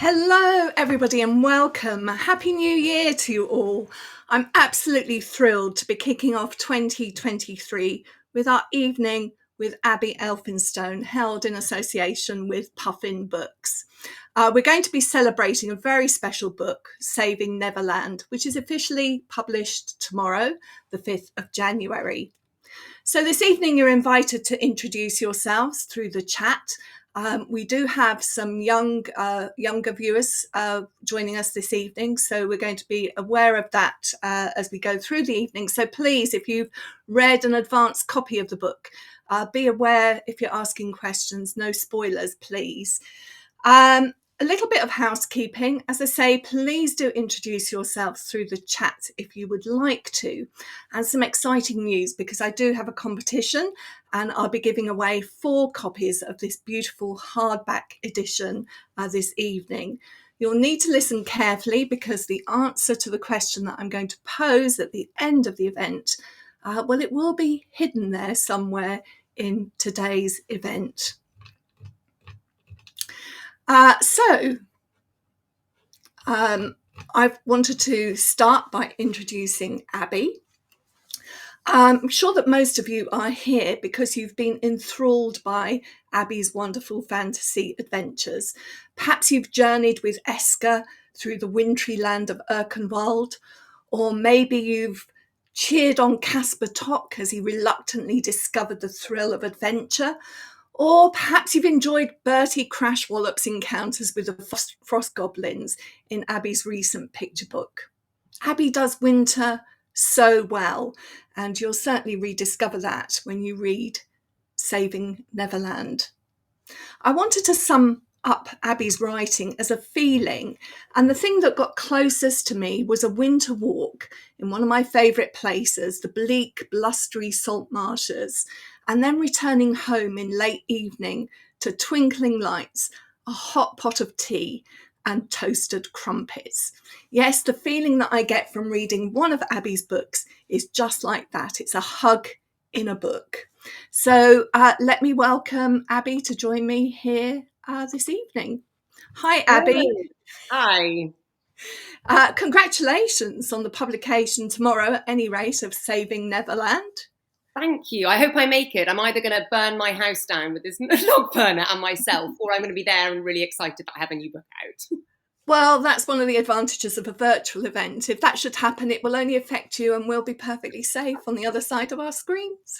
Hello, everybody, and welcome. Happy New Year to you all. I'm absolutely thrilled to be kicking off 2023 with our evening with Abi Elphinstone, held in association with Puffin Books. We're going to be celebrating a very special book, Saving Neverland, which is officially published tomorrow, the 5th of January. So this evening, you're invited to introduce yourselves through the chat. We do have some younger viewers joining us this evening, so we're going to be aware of that as we go through the evening. So please, if you've read an advanced copy of the book, be aware if you're asking questions, no spoilers, please. A little bit of housekeeping. As I say, please do introduce yourselves through the chat if you would like to. And some exciting news, because I do have a competition and I'll be giving away 4 copies of this beautiful hardback edition this evening. You'll need to listen carefully because the answer to the question that I'm going to pose at the end of the event, well, it will be hidden there somewhere in today's event. I've wanted to start by introducing Abi. I'm sure that most of you are here because you've been enthralled by Abi's wonderful fantasy adventures. Perhaps you've journeyed with Esker through the wintry land of Erkenwald, or maybe you've cheered on Casper Tock as he reluctantly discovered the thrill of adventure. Or perhaps you've enjoyed Bertie Crashwallop's encounters with the frost goblins in Abi's recent picture book. Abi does winter so well, and you'll certainly rediscover that when you read Saving Neverland. I wanted to sum up Abi's writing as a feeling, and the thing that got closest to me was a winter walk in one of my favourite places, the bleak, blustery salt marshes, and then returning home in late evening to twinkling lights, a hot pot of tea, and toasted crumpets. Yes, the feeling that I get from reading one of Abi's books is just like that. It's a hug in a book. So let me welcome Abi to join me here this evening. Hi, Abi. Hi. Congratulations on the publication tomorrow, at any rate, of Saving Neverland. Thank you. I hope I make it. I'm either going to burn my house down with this log burner and myself, or I'm going to be there and really excited that I have a new book out. Well, that's one of the advantages of a virtual event. If that should happen, it will only affect you and we'll be perfectly safe on the other side of our screens.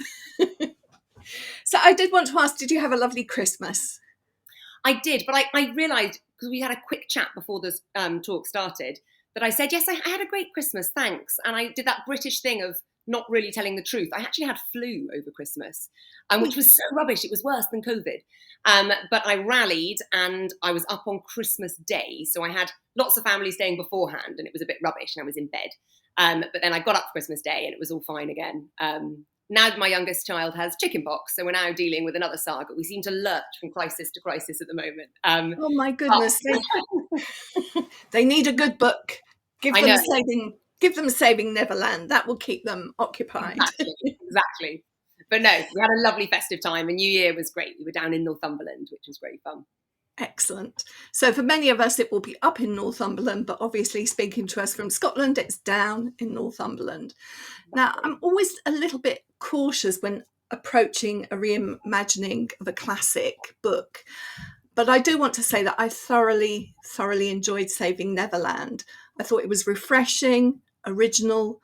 So I did want to ask, did you have a lovely Christmas? I did, but I realised, because we had a quick chat before this talk started, that I said, yes, I had a great Christmas, thanks. And I did that British thing of not really telling the truth. I actually had flu over Christmas, which was so rubbish. It was worse than COVID. But I rallied and I was up on Christmas Day. So I had lots of family staying beforehand and it was a bit rubbish and I was in bed. But then I got up for Christmas Day and it was all fine again. Now my youngest child has chickenpox, so we're now dealing with another saga. We seem to lurch from crisis to crisis at the moment. Oh my goodness. They need a good book. Give them Saving Neverland. That will keep them occupied. Exactly. But no, we had a lovely festive time and New Year was great. We were down in Northumberland, which was great fun. Excellent. So for many of us, it will be up in Northumberland, but obviously speaking to us from Scotland, it's down in Northumberland. Now, I'm always a little bit cautious when approaching a reimagining of a classic book, but I do want to say that I thoroughly enjoyed Saving Neverland. I thought it was refreshing, original,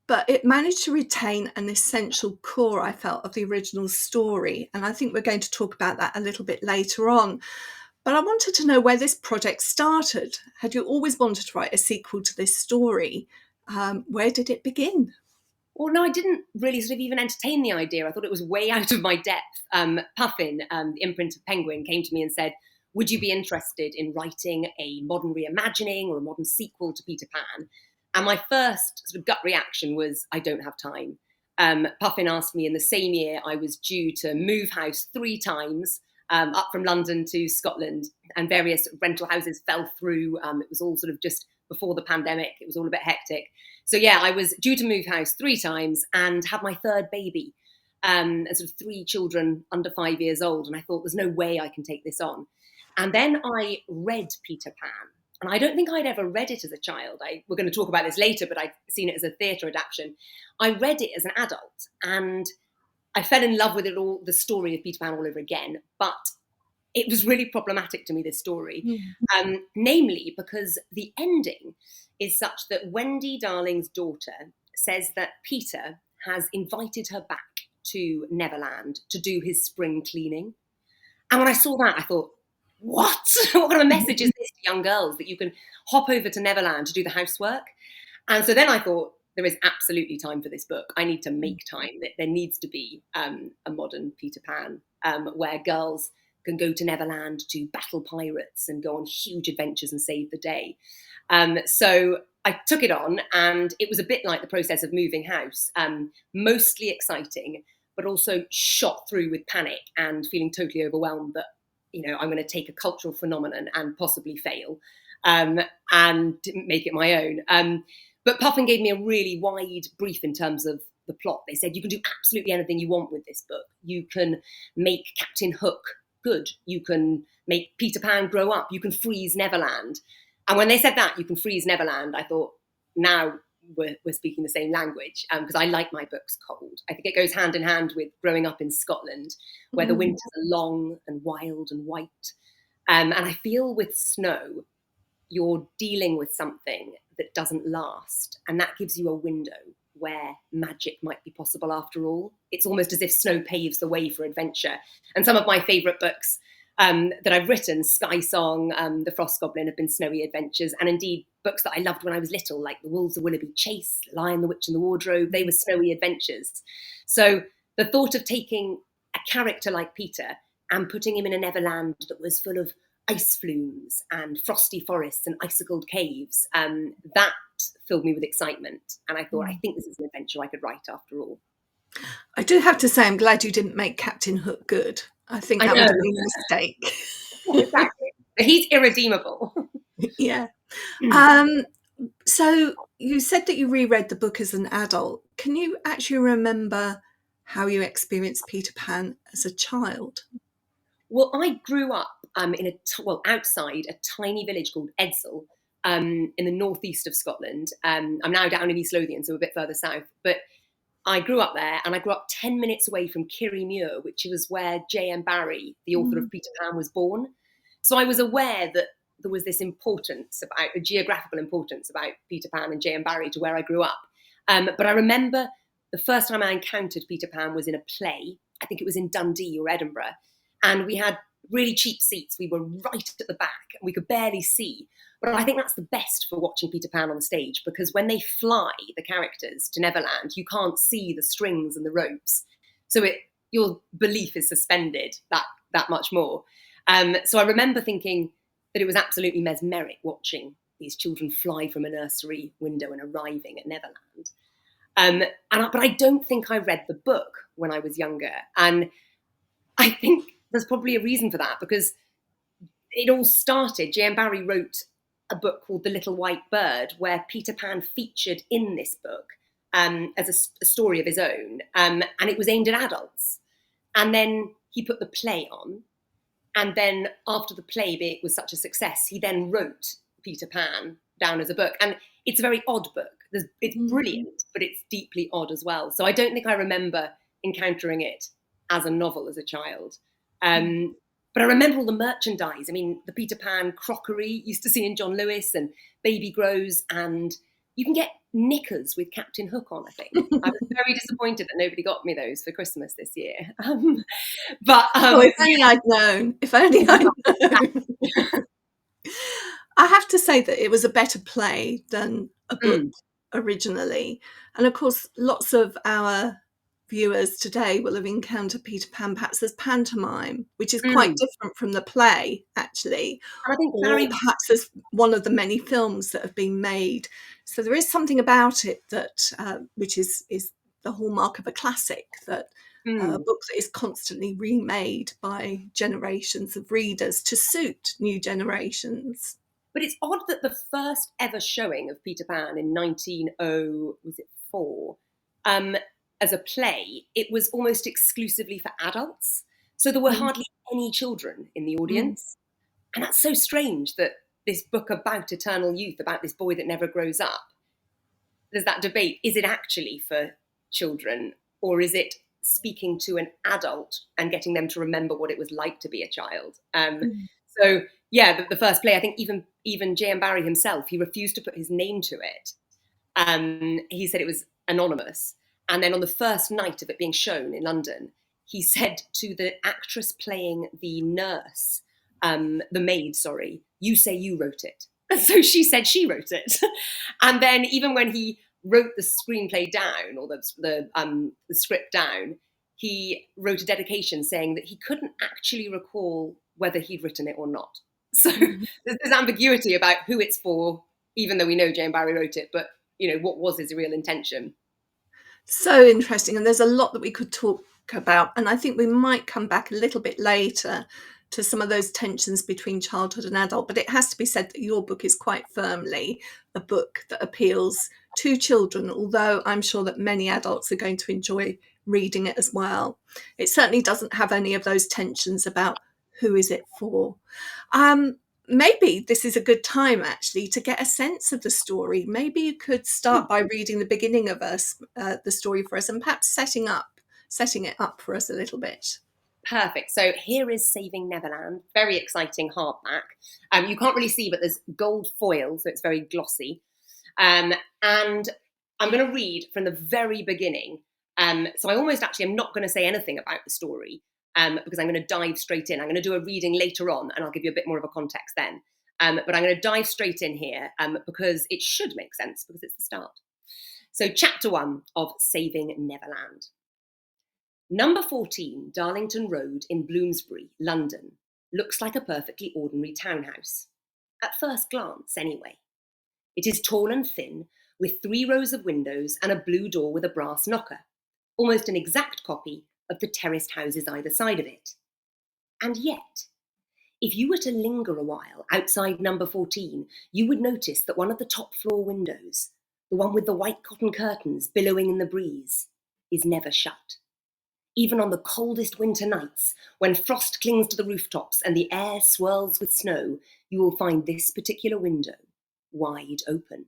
but it managed to retain an essential core, I felt, of the original story. And I think we're going to talk about that a little bit later on. But I wanted to know where this project started. Had you always wanted to write a sequel to this story? Where did it begin? Well, no, I didn't really sort of even entertain the idea. I thought it was way out of my depth. Puffin, the imprint of Penguin, came to me and said, would you be interested in writing a modern reimagining or a modern sequel to Peter Pan? And my first sort of gut reaction was, I don't have time. Puffin asked me in the same year I was due to move house 3 times, up from London to Scotland, and various rental houses fell through. It was all sort of just before the pandemic. It was all a bit hectic. So yeah, I was due to move house 3 times and have my 3rd baby, and sort of 3 children under 5 years old. And I thought, there's no way I can take this on. And then I read Peter Pan. And I don't think I'd ever read it as a child. We're going to talk about this later, but I'd seen it as a theatre adaptation. I read it as an adult, and I fell in love with it all, the story of Peter Pan all over again. But it was really problematic to me, this story, namely because the ending is such that Wendy Darling's daughter says that Peter has invited her back to Neverland to do his spring cleaning. And when I saw that, I thought, what? What kind of a message is this to young girls, that you can hop over to Neverland to do the housework? And so then I thought, there is absolutely time for this book. I need to make time. There needs to be a modern Peter Pan where girls can go to Neverland to battle pirates and go on huge adventures and save the day. So I took it on, and it was a bit like the process of moving house, mostly exciting, but also shot through with panic and feeling totally overwhelmed that, I'm going to take a cultural phenomenon and possibly fail and make it my own. But Puffin gave me a really wide brief in terms of the plot. They said, you can do absolutely anything you want with this book. You can make Captain Hook good. You can make Peter Pan grow up. You can freeze Neverland. And when they said that, you can freeze Neverland, I thought, now we're speaking the same language, because I like my books cold. I think it goes hand in hand with growing up in Scotland, where the winters are long and wild and white. And I feel with snow, you're dealing with something that doesn't last. And that gives you a window where magic might be possible after all. It's almost as if snow paves the way for adventure. And some of my favourite books that I've written, Sky Song, The Frost Goblin, have been snowy adventures. And indeed, books that I loved when I was little, like The Wolves of Willoughby Chase, Lion, the Witch and the Wardrobe, they were snowy adventures. So the thought of taking a character like Peter and putting him in a Neverland that was full of ice flumes and frosty forests and icicled caves, that filled me with excitement. And I thought, I think this is an adventure I could write after all. I do have to say, I'm glad you didn't make Captain Hook good. I think that would have been a mistake. Exactly. He's irredeemable. Yeah. So you said that you reread the book as an adult. Can you actually remember how you experienced Peter Pan as a child? Well, I grew up outside a tiny village called Edsall, in the northeast of Scotland. I'm now down in East Lothian, so a bit further south. But I grew up there, and I grew up 10 minutes away from Kirriemuir, which was where J.M. Barrie, the author of Peter Pan, was born. So I was aware that there was this importance, about a geographical importance about Peter Pan and J.M. Barrie to where I grew up. But I remember the first time I encountered Peter Pan was in a play. I think it was in Dundee or Edinburgh. And we had really cheap seats. We were right at the back. We could barely see. But I think that's the best for watching Peter Pan on stage, because when they fly the characters to Neverland, you can't see the strings and the ropes. So your belief is suspended that much more. So I remember thinking that it was absolutely mesmeric watching these children fly from a nursery window and arriving at Neverland. But I don't think I read the book when I was younger. And I think there's probably a reason for that, because it all started, J.M. Barrie wrote a book called The Little White Bird, where Peter Pan featured in this book as a story of his own, and it was aimed at adults. And then he put the play on, and then after the play was such a success, he then wrote Peter Pan down as a book. And it's a very odd book. It's brilliant, but it's deeply odd as well. So I don't think I remember encountering it as a novel as a child. But I remember all the merchandise. I mean, the Peter Pan crockery used to see in John Lewis, and Baby Grows, and you can get knickers with Captain Hook on, I think. I was very disappointed that nobody got me those for Christmas this year. If only I'd known. If only I'd known. I have to say that it was a better play than a book originally. And of course, lots of our viewers today will have encountered Peter Pan perhaps as pantomime, which is quite different from the play, actually. And I think or perhaps as one of the many films that have been made. So there is something about it that which is the hallmark of a classic, that a book that is constantly remade by generations of readers to suit new generations. But it's odd that the first ever showing of Peter Pan in 1904, as a play, it was almost exclusively for adults. So there were hardly any children in the audience. And that's so strange that this book about eternal youth, about this boy that never grows up, there's that debate. Is it actually for children, or is it speaking to an adult and getting them to remember what it was like to be a child? So yeah, the first play, I think even J.M. Barrie himself, he refused to put his name to it. He said it was anonymous. And then on the first night of it being shown in London, he said to the actress playing the nurse, the maid, sorry, "You say you wrote it." And so she said she wrote it. And then even when he wrote the screenplay down, or the script down, he wrote a dedication saying that he couldn't actually recall whether he'd written it or not. So there's this ambiguity about who it's for, even though we know Jane Barrie wrote it, but what was his real intention? So interesting. And there's a lot that we could talk about. And I think we might come back a little bit later to some of those tensions between childhood and adult. But it has to be said that your book is quite firmly a book that appeals to children, although I'm sure that many adults are going to enjoy reading it as well. It certainly doesn't have any of those tensions about who is it for. Maybe this is a good time actually to get a sense of the story. Maybe you could start by reading the beginning of the story for us, and perhaps setting it up for us a little bit. Perfect. So here is Saving Neverland. Very exciting hardback. You can't really see, but there's gold foil, so it's very glossy. And I'm going to read from the very beginning. So I almost actually am not going to say anything about the story, because I'm going to dive straight in. I'm going to do a reading later on, and I'll give you a bit more of a context then. But I'm going to dive straight in here because it should make sense, because it's the start. So chapter 1 of Saving Neverland. Number 14 Darlington Road in Bloomsbury, London, looks like a perfectly ordinary townhouse. At first glance, anyway. It is tall and thin, with 3 rows of windows and a blue door with a brass knocker, almost an exact copy of the terraced houses either side of it. And yet, if you were to linger a while outside number 14, you would notice that one of the top floor windows, the one with the white cotton curtains billowing in the breeze, is never shut. Even on the coldest winter nights, when frost clings to the rooftops and the air swirls with snow, you will find this particular window wide open.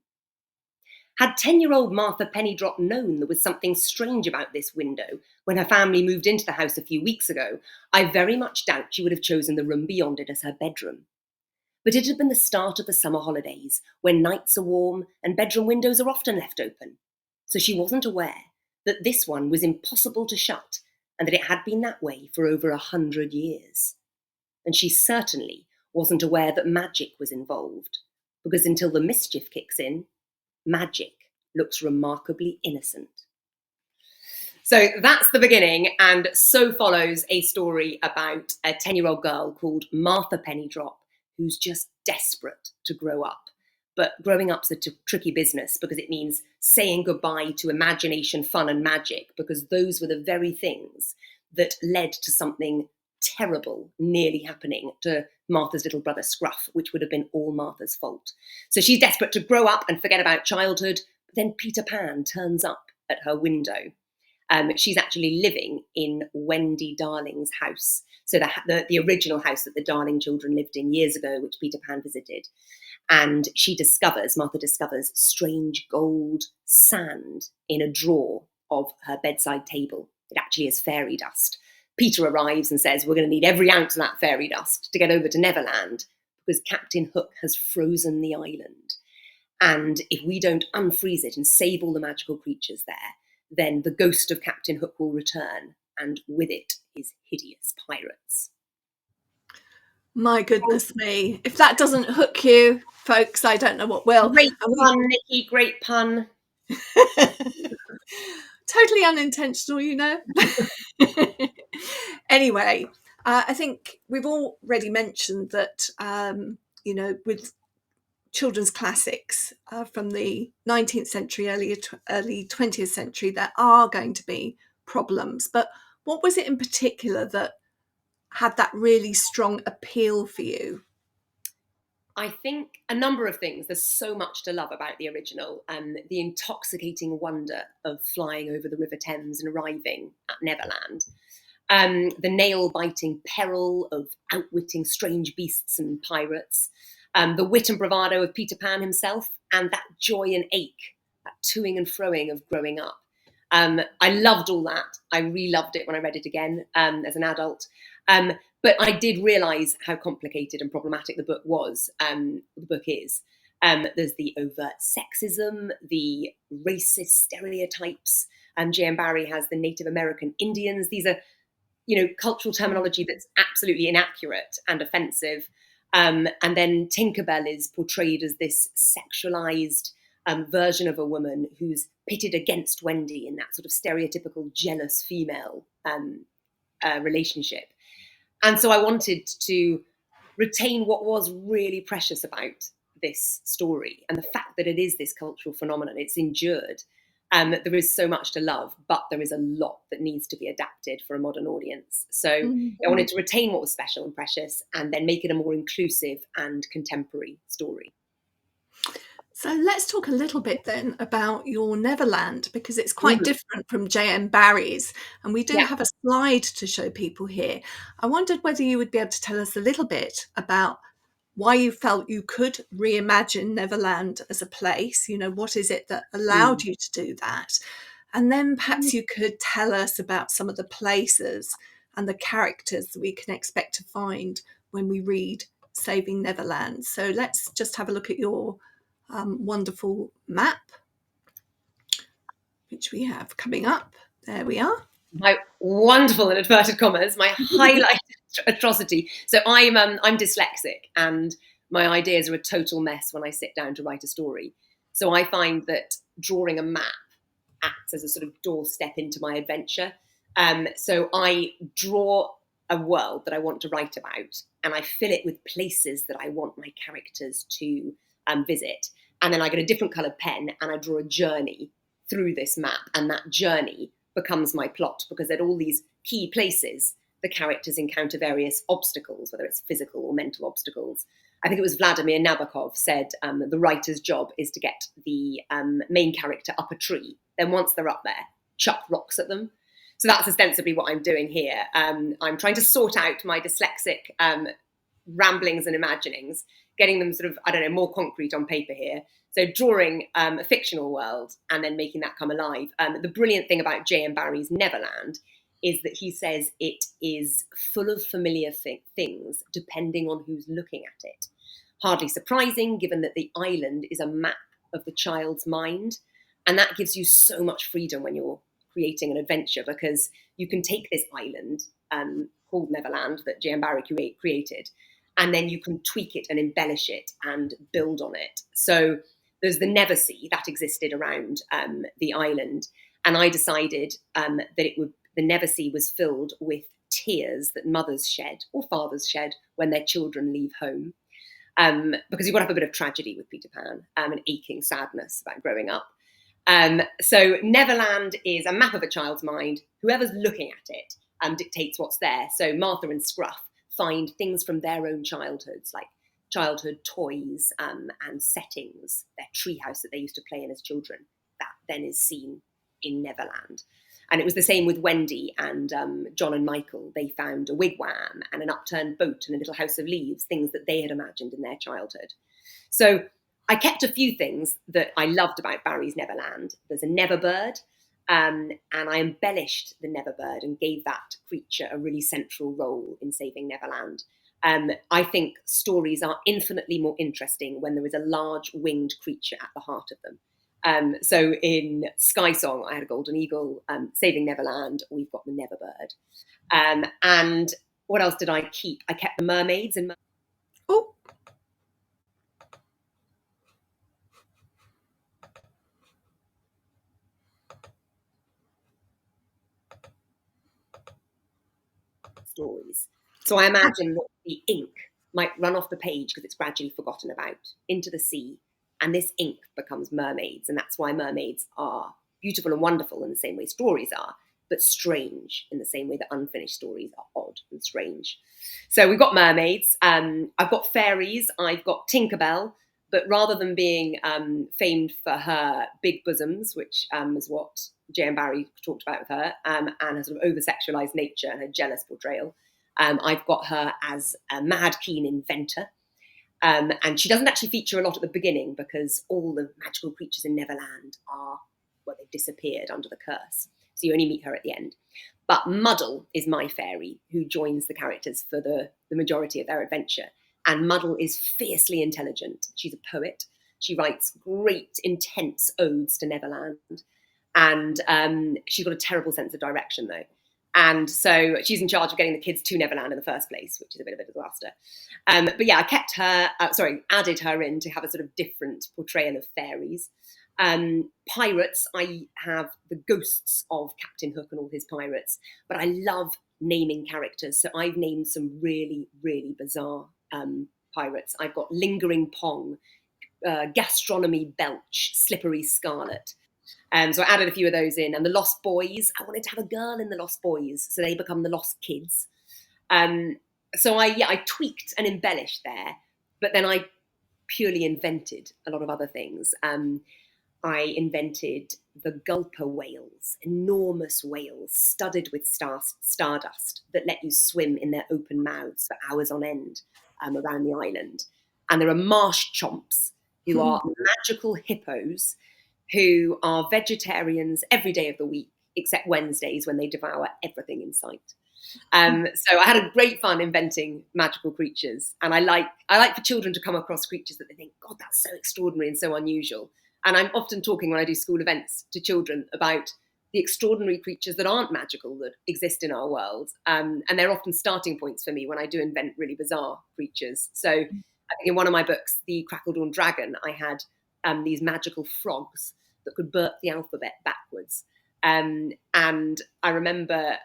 Had 10-year-old Martha Pennydrop known there was something strange about this window when her family moved into the house a few weeks ago, I very much doubt she would have chosen the room beyond it as her bedroom. But it had been the start of the summer holidays, when nights are warm and bedroom windows are often left open. So she wasn't aware that this one was impossible to shut, and that it had been that way for over 100 years. And she certainly wasn't aware that magic was involved, because until the mischief kicks in, magic looks remarkably innocent. So that's the beginning, and so follows a story about a 10-year-old girl called Martha Pennydrop, who's just desperate to grow up. But growing up's a tricky business, because it means saying goodbye to imagination, fun and magic, because those were the very things that led to something terrible nearly happening to Martha's little brother Scruff, which would have been all Martha's fault. So she's desperate to grow up and forget about childhood, but then Peter Pan turns up at her window. She's actually living in Wendy Darling's house. So the original house that the Darling children lived in years ago, which Peter Pan visited. And Martha discovers strange gold sand in a drawer of her bedside table. It actually is fairy dust. Peter arrives and says, we're going to need every ounce of that fairy dust to get over to Neverland, because Captain Hook has frozen the island. And if we don't unfreeze it and save all the magical creatures there, then the ghost of Captain Hook will return, and with it his hideous pirates. My goodness me. If that doesn't hook you, folks, I don't know what will. Great pun, Nikki, great pun. Totally unintentional, Anyway, I think we've already mentioned that, with children's classics from the 19th century, early 20th century, there are going to be problems. But what was it in particular that had that really strong appeal for you? I think a number of things. There's so much to love about the original, and the intoxicating wonder of flying over the River Thames and arriving at Neverland. the nail-biting peril of outwitting strange beasts and pirates, the wit and bravado of Peter Pan himself, and that joy and ache, that toing and froing of growing up. I loved all that. I re-loved it when I read it again as an adult. But I did realise how complicated and problematic the book was. The book is. There's the overt sexism, the racist stereotypes. J.M. Barrie has the Native American Indians. These are, cultural terminology that's absolutely inaccurate and offensive. And then Tinkerbell is portrayed as this sexualized version of a woman who's pitted against Wendy in that sort of stereotypical jealous female relationship. And so I wanted to retain what was really precious about this story and the fact that it is this cultural phenomenon. It's endured. There is so much to love, but there is a lot that needs to be adapted for a modern audience. So I wanted to retain what was special and precious and then make it a more inclusive and contemporary story. So let's talk a little bit then about your Neverland, because it's quite different from J.M. Barrie's, and we do have a slide to show people here. I wondered whether you would be able to tell us a little bit about why you felt you could reimagine Neverland as a place. What is it that allowed you to do that? And then perhaps you could tell us about some of the places and the characters that we can expect to find when we read Saving Neverland. So let's just have a look at your wonderful map, which we have coming up. There we are. My wonderful, in inverted commas, my highlighted atrocity. So I'm dyslexic, and my ideas are a total mess when I sit down to write a story. So I find that drawing a map acts as a sort of doorstep into my adventure. So I draw a world that I want to write about, and I fill it with places that I want my characters to visit. And then I get a different coloured pen and I draw a journey through this map, and that journey becomes my plot, because at all these key places, the characters encounter various obstacles, whether it's physical or mental obstacles. I think it was Vladimir Nabokov said the writer's job is to get the main character up a tree. Then once they're up there, chuck rocks at them. So that's ostensibly what I'm doing here. I'm trying to sort out my dyslexic ramblings and imaginings, getting them sort of, more concrete on paper here. So drawing a fictional world and then making that come alive. The brilliant thing about J.M. Barrie's Neverland is that he says it is full of familiar things depending on who's looking at it. Hardly surprising, given that the island is a map of the child's mind. And that gives you so much freedom when you're creating an adventure, because you can take this island called Neverland that J.M. Barrie created, and then you can tweak it and embellish it and build on it. So there's the Neversea that existed around the island. And I decided that the Neversea was filled with tears that mothers shed or fathers shed when their children leave home. Because you've got to have a bit of tragedy with Peter Pan, an aching sadness about growing up. So Neverland is a map of a child's mind. Whoever's looking at it dictates what's there. So Martha and Scruff find things from their own childhoods, like childhood toys and settings, their treehouse that they used to play in as children. That then is seen in Neverland. And it was the same with Wendy and John and Michael. They found a wigwam and an upturned boat and a little house of leaves, things that they had imagined in their childhood. So I kept a few things that I loved about Barrie's Neverland. There's a Neverbird, and I embellished the Neverbird and gave that creature a really central role in Saving Neverland. I think stories are infinitely more interesting when there is a large winged creature at the heart of them. So in Sky Song, I had a golden eagle. Saving Neverland, we've got the Neverbird. And what else did I keep? I kept the mermaids and stories. So I imagine that the ink might run off the page because it's gradually forgotten about into the sea, and this ink becomes mermaids, and that's why mermaids are beautiful and wonderful in the same way stories are, but strange in the same way that unfinished stories are odd and strange. So we've got mermaids, I've got fairies, I've got Tinkerbell, but rather than being famed for her big bosoms, which is what J.M. Barrie talked about with her, and her sort of over-sexualized nature and her jealous portrayal. I've got her as a mad, keen inventor. And she doesn't actually feature a lot at the beginning because all the magical creatures in Neverland they've disappeared under the curse. So you only meet her at the end. But Muddle is my fairy who joins the characters for the majority of their adventure. And Muddle is fiercely intelligent. She's a poet. She writes great, intense odes to Neverland. And she's got a terrible sense of direction, though. And so she's in charge of getting the kids to Neverland in the first place, which is a bit of a disaster. But yeah, I kept her, added her in to have a sort of different portrayal of fairies. Pirates, I have the ghosts of Captain Hook and all his pirates, but I love naming characters. So I've named some really, really bizarre pirates. I've got Lingering Pong, Gastronomy Belch, Slippery Scarlet. So I added a few of those in. And the Lost Boys, I wanted to have a girl in the Lost Boys, so they become the Lost Kids. So I tweaked and embellished there, but then I purely invented a lot of other things. I invented the gulper whales, enormous whales studded with stardust that let you swim in their open mouths for hours on end around the island. And there are marsh chomps, who are magical hippos who are vegetarians every day of the week, except Wednesdays when they devour everything in sight. So I had a great fun inventing magical creatures. And I like for children to come across creatures that they think, God, that's so extraordinary and so unusual. And I'm often talking when I do school events to children about the extraordinary creatures that aren't magical that exist in our world. And they're often starting points for me when I do invent really bizarre creatures. So I think in one of my books, The Crackle-Dawn Dragon, I had these magical frogs that could burp the alphabet backwards. And I remember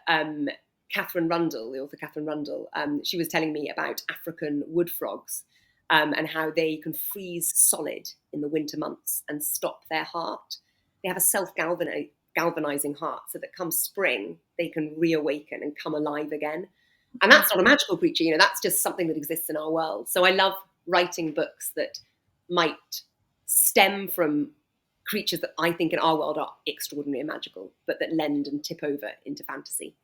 Catherine Rundle, the author Catherine Rundle, she was telling me about African wood frogs and how they can freeze solid in the winter months and stop their heart. They have a self-galvanizing heart, so that come spring, they can reawaken and come alive again. And that's not a magical creature, that's just something that exists in our world. So I love writing books that might stem from creatures that I think in our world are extraordinary and magical, but that lend and tip over into fantasy.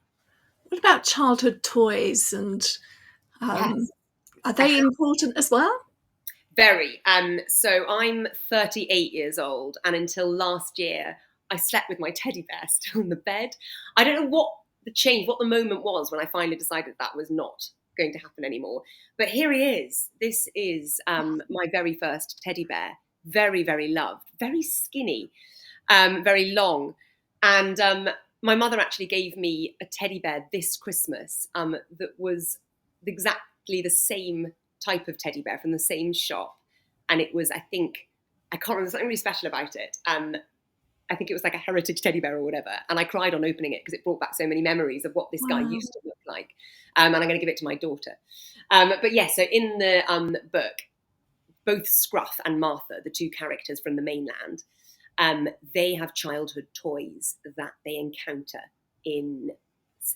What about childhood toys, and Yes. are they important as well? Very. So I'm 38 years old, and until last year, I slept with my teddy bear still in the bed. I don't know what the moment was when I finally decided that was not going to happen anymore. But here he is. This is my very first teddy bear. Very, very loved. Very skinny. Very long. And my mother actually gave me a teddy bear this Christmas that was exactly the same type of teddy bear from the same shop. And it was, I can't remember, something really special about it. I think it was like a heritage teddy bear or whatever. And I cried on opening it because it brought back so many memories of what this guy used to look like. And I'm going to give it to my daughter. But yeah, so in the book, both Scruff and Martha, the two characters from the mainland, they have childhood toys that they encounter in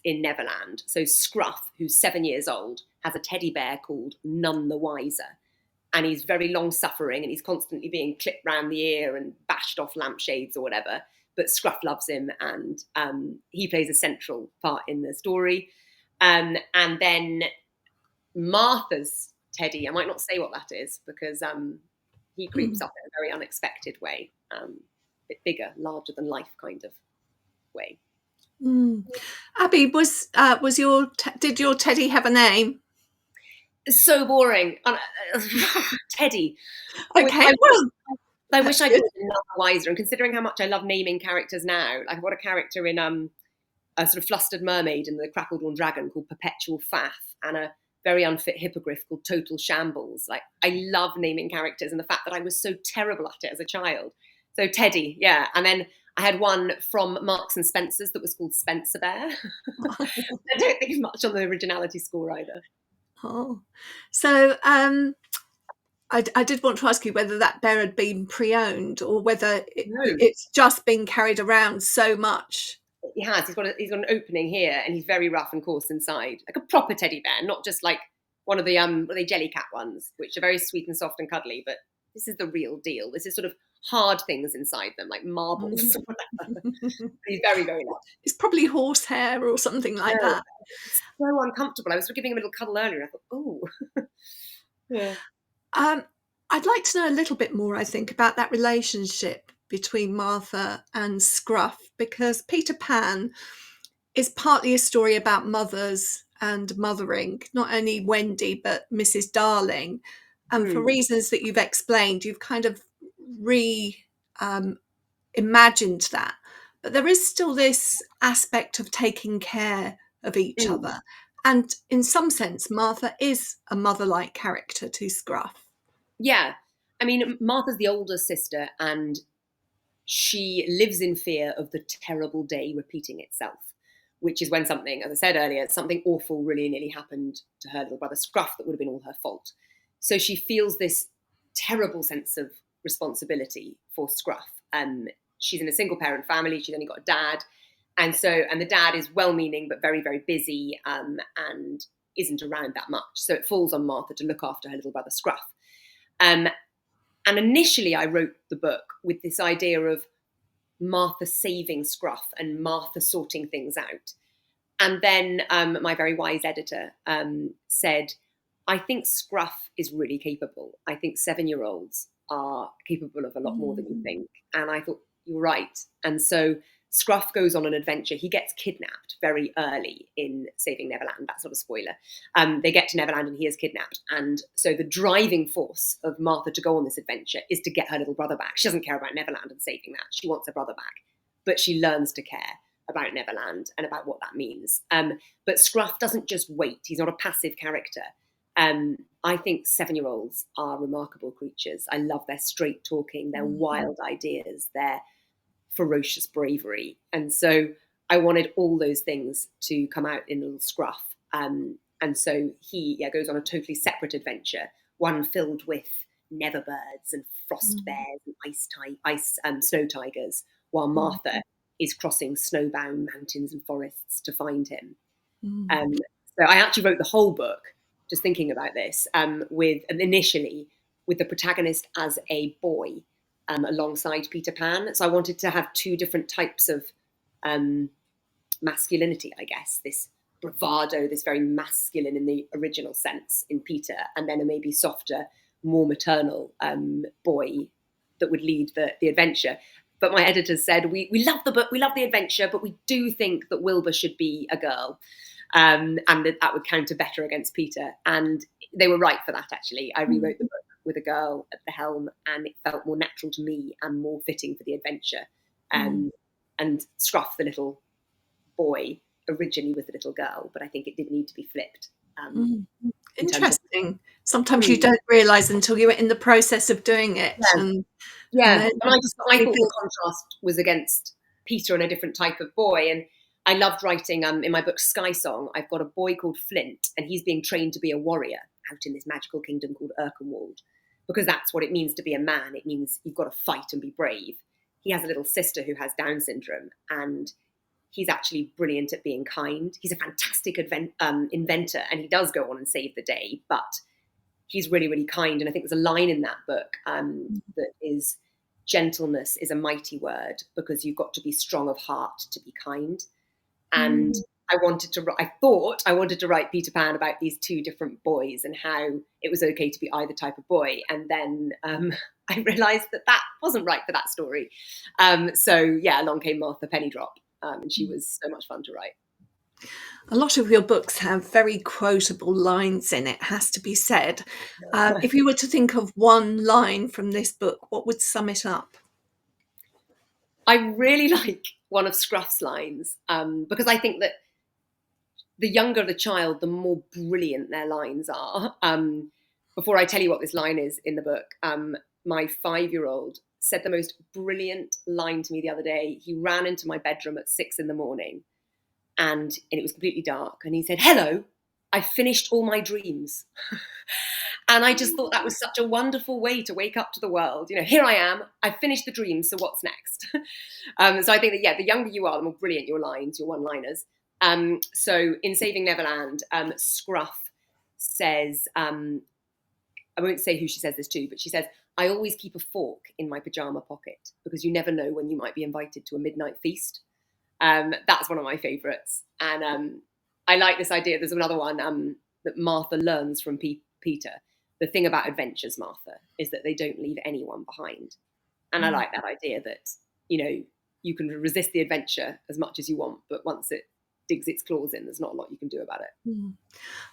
Neverland. So Scruff, who's 7 years old, has a teddy bear called None the Wiser. And he's very long-suffering and he's constantly being clipped round the ear and bashed off lampshades or whatever. But Scruff loves him and he plays a central part in the story. And then Martha's teddy, I might not say what that is because he creeps up in a very unexpected way. A bit bigger, larger than life kind of way. Abi, did your teddy have a name? It's so boring. Teddy. Okay, I wish I could be wiser. And considering how much I love naming characters now, like I've got a character in a sort of flustered mermaid in the Crackle-Dawn Dragon called Perpetual Faff, and a very unfit hippogriff called Total Shambles. Like I love naming characters, and the fact that I was so terrible at it as a child. So Teddy, yeah. And then I had one from Marks and Spencer's that was called Spencer Bear. I don't think much on the originality score either. Oh, so I did want to ask you whether that bear had been pre-owned or whether it's just been carried around so much. He has. He's got an opening here, and he's very rough and coarse inside, like a proper teddy bear, not just like one of the Jellycat ones, which are very sweet and soft and cuddly. But this is the real deal. This is sort of hard things inside them, like marbles or whatever. He's very, very large. It's probably horsehair or something like No, that. it's so uncomfortable. I was giving him a little cuddle earlier and I thought, oh. Yeah. I'd like to know a little bit more, I think, about that relationship between Martha and Scruff, because Peter Pan is partly a story about mothers and mothering, not only Wendy, but Mrs. Darling. And for reasons that you've explained, you've kind of imagined that. But there is still this aspect of taking care of each other. And in some sense, Martha is a mother-like character to Scruff. Yeah. I mean, Martha's the older sister, and she lives in fear of the terrible day repeating itself, which is when something, as I said earlier, something awful really nearly happened to her little brother Scruff that would have been all her fault. So she feels this terrible sense of responsibility for Scruff. She's in a single parent family. She's only got a dad. And the dad is well-meaning, but very, very busy, and isn't around that much. So it falls on Martha to look after her little brother Scruff. And initially I wrote the book with this idea of Martha saving Scruff and Martha sorting things out. And then my very wise editor said, I think Scruff is really capable. I think 7-year-olds are capable of a lot more than you think. And I thought, you're right. And so Scruff goes on an adventure. He gets kidnapped very early in Saving Neverland. That's not a spoiler. They get to Neverland and he is kidnapped. And so the driving force of Martha to go on this adventure is to get her little brother back. She doesn't care about Neverland and saving that. She wants her brother back. But she learns to care about Neverland and about what that means. But Scruff doesn't just wait. He's not a passive character. I think 7-year-olds are remarkable creatures. I love their straight talking, their wild ideas, their ferocious bravery. And so I wanted all those things to come out in little Scruff. And so he goes on a totally separate adventure, one filled with neverbirds and frost bears and ice snow tigers, while Martha is crossing snowbound mountains and forests to find him. So I actually wrote the whole book just thinking about this, initially with the protagonist as a boy alongside Peter Pan. So I wanted to have two different types of masculinity, I guess, this bravado, this very masculine in the original sense in Peter, and then a maybe softer, more maternal boy that would lead the adventure. But my editors said, we love the book, we love the adventure, but we do think that Wilbur should be a girl. And that would counter better against Peter. And they were right for that, actually. I rewrote the book with a girl at the helm, and it felt more natural to me and more fitting for the adventure. And Scruff, the little boy, originally was the little girl, but I think it did need to be flipped. Interesting. Sometimes you don't realise until you're in the process of doing it. And I thought the contrast was against Peter and a different type of boy. And I loved writing, in my book Sky Song, I've got a boy called Flint, and he's being trained to be a warrior out in this magical kingdom called Erkenwald, because that's what it means to be a man. It means you've got to fight and be brave. He has a little sister who has Down syndrome, and he's actually brilliant at being kind. He's a fantastic inventor, and he does go on and save the day, but he's really, really kind. And I think there's a line in that book that is, gentleness is a mighty word, because you've got to be strong of heart to be kind. And I thought I wanted to write Peter Pan about these two different boys and how it was okay to be either type of boy. And then I realised that wasn't right for that story. Along came Martha Pennydrop, and she was so much fun to write. A lot of your books have very quotable lines in it, has to be said. If you were to think of one line from this book, what would sum it up? I really like one of Scruff's lines, because I think that the younger the child, the more brilliant their lines are. Before I tell you what this line is in the book, my 5-year-old said the most brilliant line to me the other day. He ran into my bedroom at 6 a.m. and it was completely dark. And he said, "Hello, I finished all my dreams." And I just thought that was such a wonderful way to wake up to the world. You know, here I am, I finished the dreams, so what's next? So I think that, the younger you are, the more brilliant your lines, your one-liners. So in Saving Neverland, Scruff says, I won't say who she says this to, but she says, I always keep a fork in my pyjama pocket because you never know when you might be invited to a midnight feast. That's one of my favourites. And I like this idea. There's another one that Martha learns from Peter. The thing about adventures, Martha, is that they don't leave anyone behind. And I like that idea that, you can resist the adventure as much as you want, but once it digs its claws in, there's not a lot you can do about it.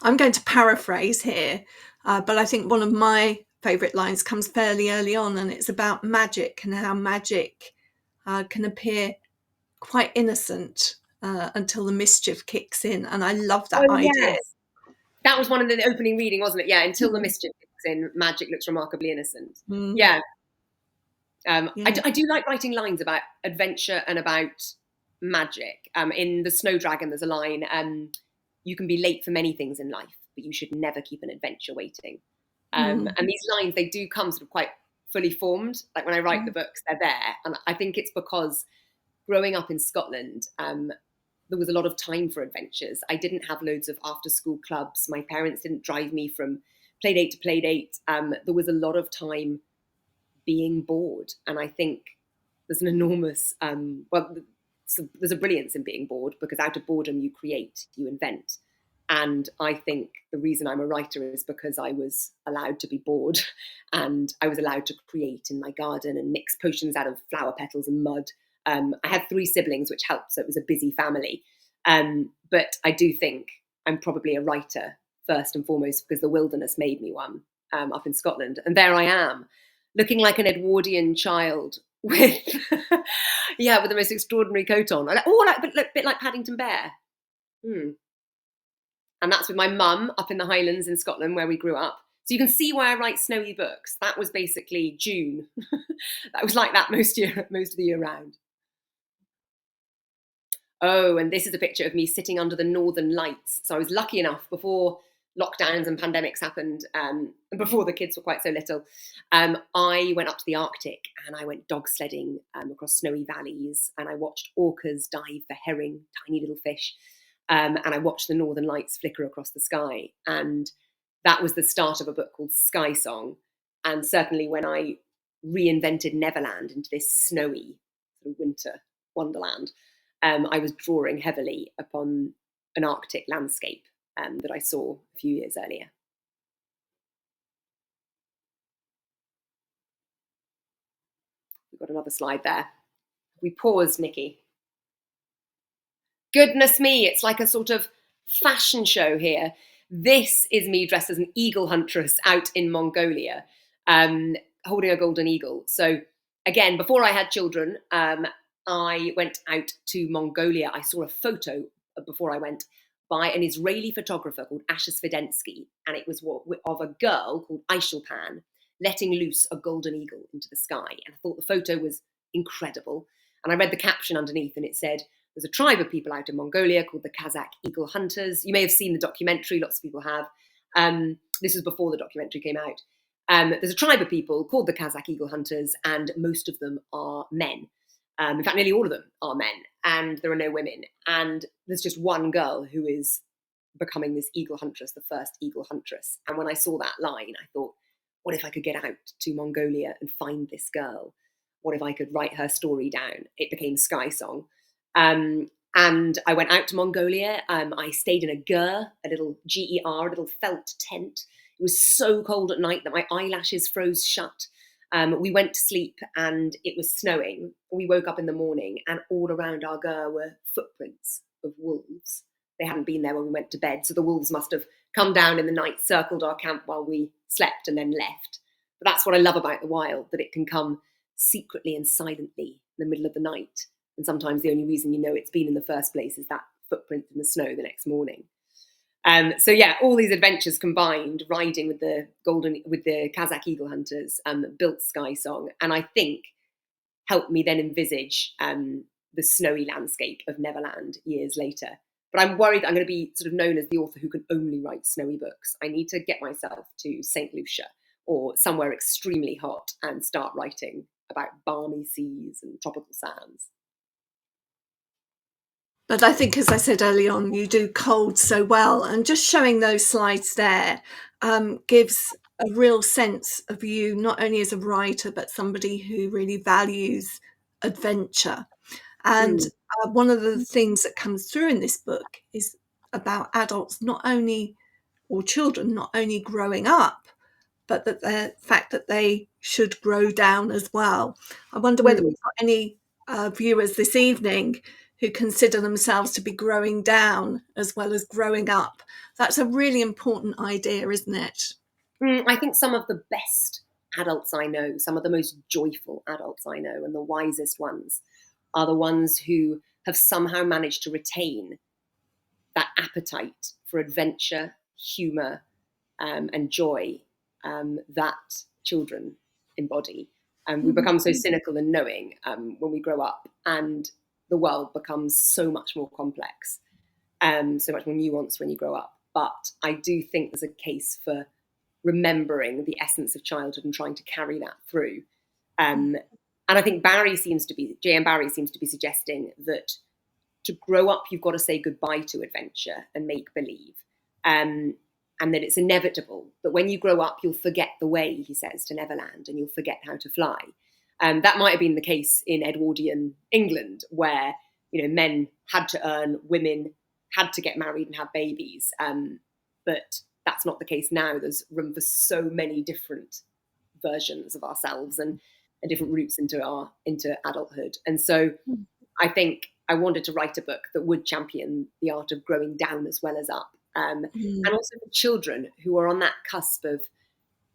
I'm going to paraphrase here, but I think one of my favourite lines comes fairly early on, and it's about magic and how magic can appear quite innocent until the mischief kicks in. And I love that idea. Yes. That was one of the opening reading, wasn't it? Yeah, until the mischief kicks in, magic looks remarkably innocent. Yeah. I do like writing lines about adventure and about magic. In The Snow Dragon, there's a line, you can be late for many things in life, but you should never keep an adventure waiting. And these lines, they do come sort of quite fully formed. Like when I write the books, they're there. And I think it's because growing up in Scotland, there was a lot of time for adventures. I didn't have loads of after-school clubs. My parents didn't drive me from playdate to playdate. There was a lot of time being bored. And I think there's an enormous, there's a brilliance in being bored, because out of boredom you create, you invent. And I think the reason I'm a writer is because I was allowed to be bored and I was allowed to create in my garden and mix potions out of flower petals and mud. I had 3 siblings, which helped, so it was a busy family. But I do think I'm probably a writer first and foremost because the wilderness made me one up in Scotland. And there I am, looking like an Edwardian child with, with the most extraordinary coat on. A bit like Paddington Bear. And that's with my mum up in the Highlands in Scotland where we grew up. So you can see why I write snowy books. That was basically June. That was like that most of the year round. Oh, and this is a picture of me sitting under the northern lights. So I was lucky enough before lockdowns and pandemics happened, and before the kids were quite so little, I went up to the Arctic and I went dog sledding across snowy valleys, and I watched orcas dive for herring, tiny little fish, and I watched the northern lights flicker across the sky. And that was the start of a book called Sky Song. And certainly when I reinvented Neverland into this snowy sort of winter wonderland, I was drawing heavily upon an Arctic landscape that I saw a few years earlier. We've got another slide there. We paused, Nikki. Goodness me, it's like a sort of fashion show here. This is me dressed as an eagle huntress out in Mongolia, holding a golden eagle. So again, before I had children, I went out to Mongolia. I saw a photo before I went by an Israeli photographer called Asher Svidensky, and it was of a girl called Aishulpan letting loose a golden eagle into the sky. And I thought the photo was incredible. And I read the caption underneath, and it said, there's a tribe of people out in Mongolia called the Kazakh Eagle Hunters. You may have seen the documentary, lots of people have. This was before the documentary came out. There's a tribe of people called the Kazakh Eagle Hunters, and most of them are men. In fact, nearly all of them are men, and there are no women. And there's just one girl who is becoming this eagle huntress, the first eagle huntress. And when I saw that line, I thought, what if I could get out to Mongolia and find this girl? What if I could write her story down? It became Sky Song. And I went out to Mongolia. I stayed in a ger, a little GER, a little felt tent. It was so cold at night that my eyelashes froze shut. We went to sleep and it was snowing. We woke up in the morning and all around our ger were footprints of wolves. They hadn't been there when we went to bed, so the wolves must have come down in the night, circled our camp while we slept and then left. But that's what I love about the wild, that it can come secretly and silently in the middle of the night. And sometimes the only reason you know it's been in the first place is that footprint in the snow the next morning. So yeah, all these adventures combined, riding with the Kazakh Eagle Hunters, built Sky Song, and I think helped me then envisage the snowy landscape of Neverland years later. But I'm worried that I'm going to be sort of known as the author who can only write snowy books. I need to get myself to St. Lucia or somewhere extremely hot and start writing about balmy seas and tropical sands. But I think, as I said early on, you do cold so well. And just showing those slides there gives a real sense of you, not only as a writer, but somebody who really values adventure. And Mm. one of the themes that comes through in this book is about adults not only, or children, not only growing up, but that the fact that they should grow down as well. I wonder whether Mm. we've got any viewers this evening who consider themselves to be growing down as well as growing up. That's a really important idea, isn't it? I think some of the best adults I know, some of the most joyful adults I know, and the wisest ones are the ones who have somehow managed to retain that appetite for adventure, humour, and joy that children embody. And we become so cynical and knowing when we grow up, and the world becomes so much more complex, so much more nuanced when you grow up. But I do think there's a case for remembering the essence of childhood and trying to carry that through. And I think J.M. Barrie seems to be suggesting that to grow up, you've got to say goodbye to adventure and make believe. And that it's inevitable that when you grow up, you'll forget the way, he says, to Neverland, and you'll forget how to fly. That might have been the case in Edwardian England, where men had to earn, women had to get married and have babies. But that's not the case now. There's room for so many different versions of ourselves and different routes into adulthood. And so I think I wanted to write a book that would champion the art of growing down as well as up. And also for children who are on that cusp of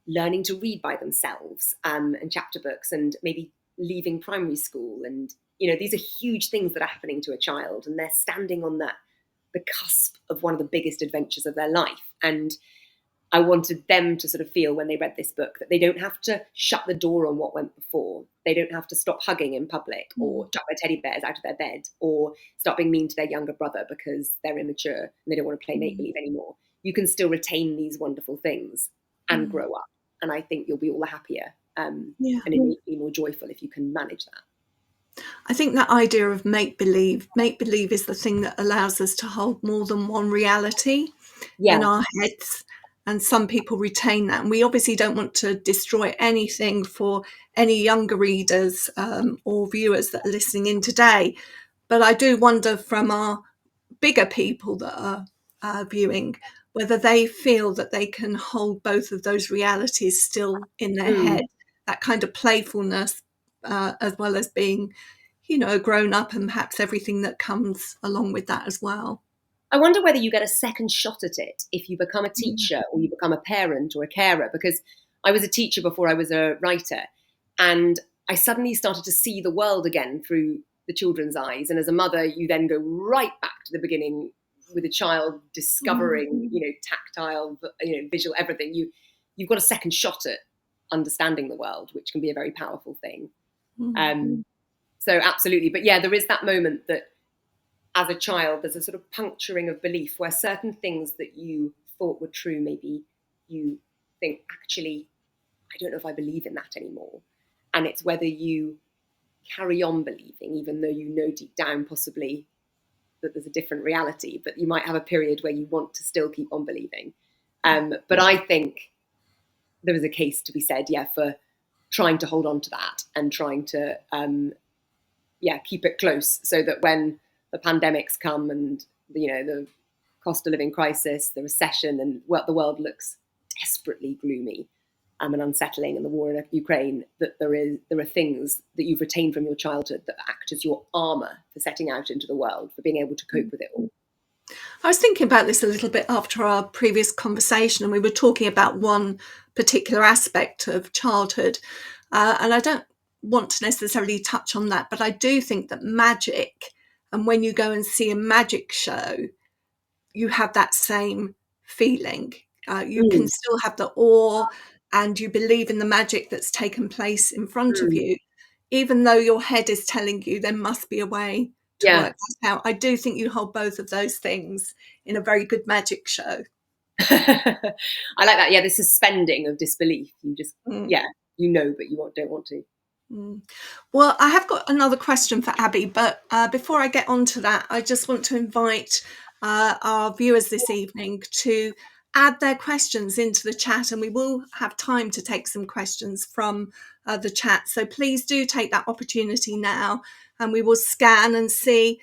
learning to read by themselves, and chapter books, and maybe leaving primary school. And, these are huge things that are happening to a child, and they're standing on the cusp of one of the biggest adventures of their life. And I wanted them to sort of feel when they read this book that they don't have to shut the door on what went before. They don't have to stop hugging in public or chuck their teddy bears out of their bed or start being mean to their younger brother because they're immature and they don't want to play make-believe anymore. You can still retain these wonderful things and grow up. And I think you'll be all the happier and innately more joyful if you can manage that. I think that idea of make-believe is the thing that allows us to hold more than one reality in our heads. And some people retain that. And we obviously don't want to destroy anything for any younger readers or viewers that are listening in today. But I do wonder from our bigger people that are viewing, whether they feel that they can hold both of those realities still in their head, that kind of playfulness, as well as being, a grown up, and perhaps everything that comes along with that as well. I wonder whether you get a second shot at it if you become a teacher or you become a parent or a carer, because I was a teacher before I was a writer, and I suddenly started to see the world again through the children's eyes. And as a mother, you then go right back to the beginning with a child discovering, tactile, visual, everything. You've got a second shot at understanding the world, which can be a very powerful thing. So absolutely. But yeah, there is that moment that as a child, there's a sort of puncturing of belief where certain things that you thought were true, maybe you think, actually, I don't know if I believe in that anymore. And it's whether you carry on believing, even though you know deep down possibly that there's a different reality, but you might have a period where you want to still keep on believing. But I think there is a case to be said, for trying to hold on to that and trying to, keep it close so that when the pandemics come and the cost of living crisis, the recession, and the world looks desperately gloomy and unsettling, and the war in Ukraine, that there are things that you've retained from your childhood that act as your armour for setting out into the world, for being able to cope with it all. I was thinking about this a little bit after our previous conversation, and we were talking about one particular aspect of childhood, and I don't want to necessarily touch on that, but I do think that magic, and when you go and see a magic show, you have that same feeling. You can still have the awe, and you believe in the magic that's taken place in front of you, even though your head is telling you there must be a way to work that out. I do think you hold both of those things in a very good magic show. I like that. Yeah, the suspending of disbelief. You just, but you don't want to. Well, I have got another question for Abi, but before I get on to that, I just want to invite our viewers this evening to add their questions into the chat, and we will have time to take some questions from the chat. So please do take that opportunity now, and we will scan and see.